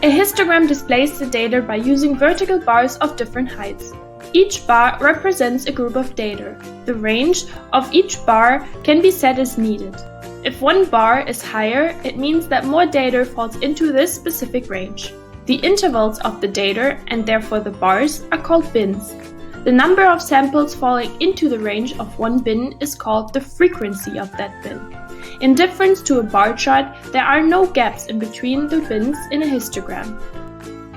A histogram displays the data by using vertical bars of different heights. Each bar represents a group of data. The range of each bar can be set as needed. If one bar is higher, it means that more data falls into this specific range. The intervals of the data, and therefore the bars, are called bins. The number of samples falling into the range of one bin is called the frequency of that bin. In difference to a bar chart, there are no gaps in between the bins in a histogram.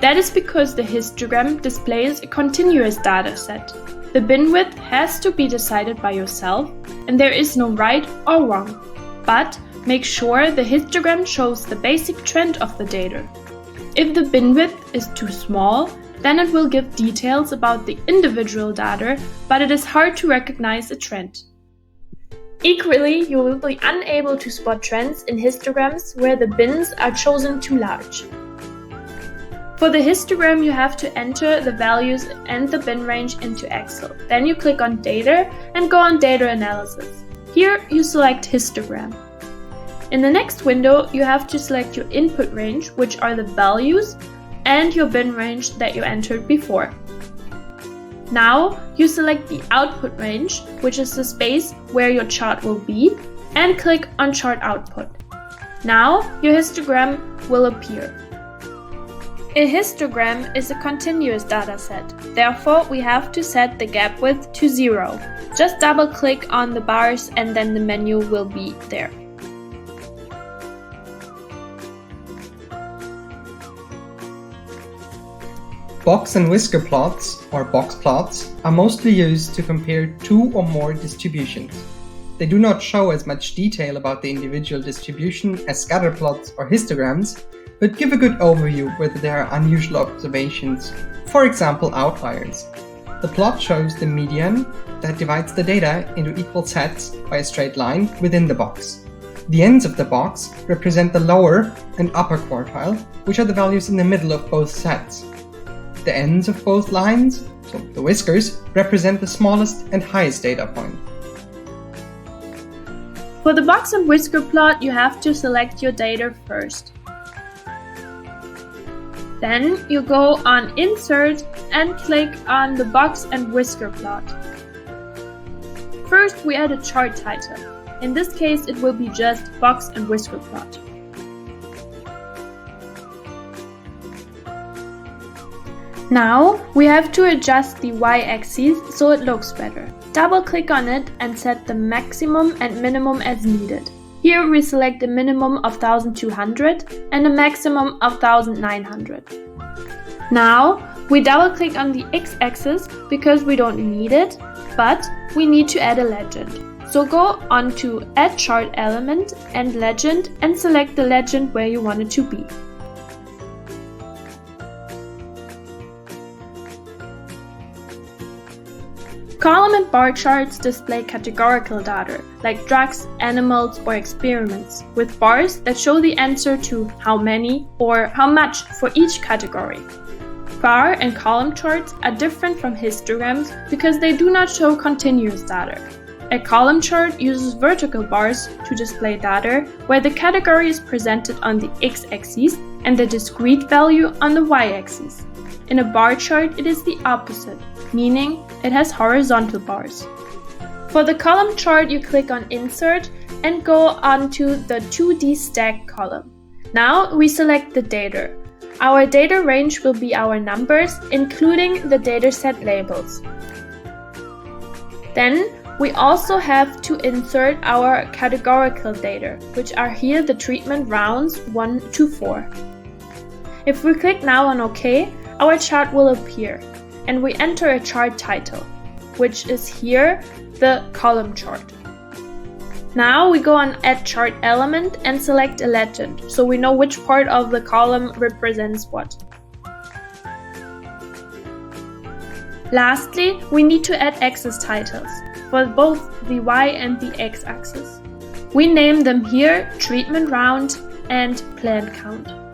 That is because the histogram displays a continuous data set. The bin width has to be decided by yourself, and there is no right or wrong. But make sure the histogram shows the basic trend of the data. If the bin width is too small, then it will give details about the individual data, but it is hard to recognize a trend. Equally, you will be unable to spot trends in histograms where the bins are chosen too large. For the histogram, you have to enter the values and the bin range into Excel. Then you click on Data and go on Data Analysis. Here you select Histogram. In the next window, you have to select your input range, which are the values, and your bin range that you entered before. Now you select the output range, which is the space where your chart will be, and click on Chart Output. Now your histogram will appear. A histogram is a continuous data set. Therefore, we have to set the gap width to 0. Just double click on the bars and then the menu will be there. Box and whisker plots, or box plots, are mostly used to compare two or more distributions. They do not show as much detail about the individual distribution as scatter plots or histograms, but give a good overview whether there are unusual observations, for example outliers. The plot shows the median that divides the data into equal sets by a straight line within the box. The ends of the box represent the lower and upper quartile, which are the values in the middle of both sets. The ends of both lines, so the whiskers, represent the smallest and highest data point. For the box and whisker plot, you have to select your data first. Then you go on Insert and click on the box and whisker plot. First, we add a chart title. In this case, it will be just box and whisker plot. Now we have to adjust the y-axis so it looks better. Double click on it and set the maximum and minimum as needed. Here we select a minimum of 1200 and a maximum of 1900. Now we double click on the x-axis because we don't need it, but we need to add a legend. So go on to Add Chart Element and Legend and select the legend where you want it to be. Column and bar charts display categorical data, like drugs, animals, or experiments, with bars that show the answer to how many or how much for each category. Bar and column charts are different from histograms because they do not show continuous data. A column chart uses vertical bars to display data where the category is presented on the x-axis and the discrete value on the y-axis. In a bar chart, it is the opposite, meaning it has horizontal bars. For the column chart, you click on Insert and go onto the 2D stack column. Now we select the data. Our data range will be our numbers, including the dataset labels. Then we also have to insert our categorical data, which are here the treatment rounds 1 to 4. If we click now on OK, our chart will appear, and we enter a chart title, which is here the column chart. Now we go on Add Chart Element and select a legend, so we know which part of the column represents what. Lastly, we need to add axis titles for both the Y and the X axis. We name them here Treatment Round and Plant Count.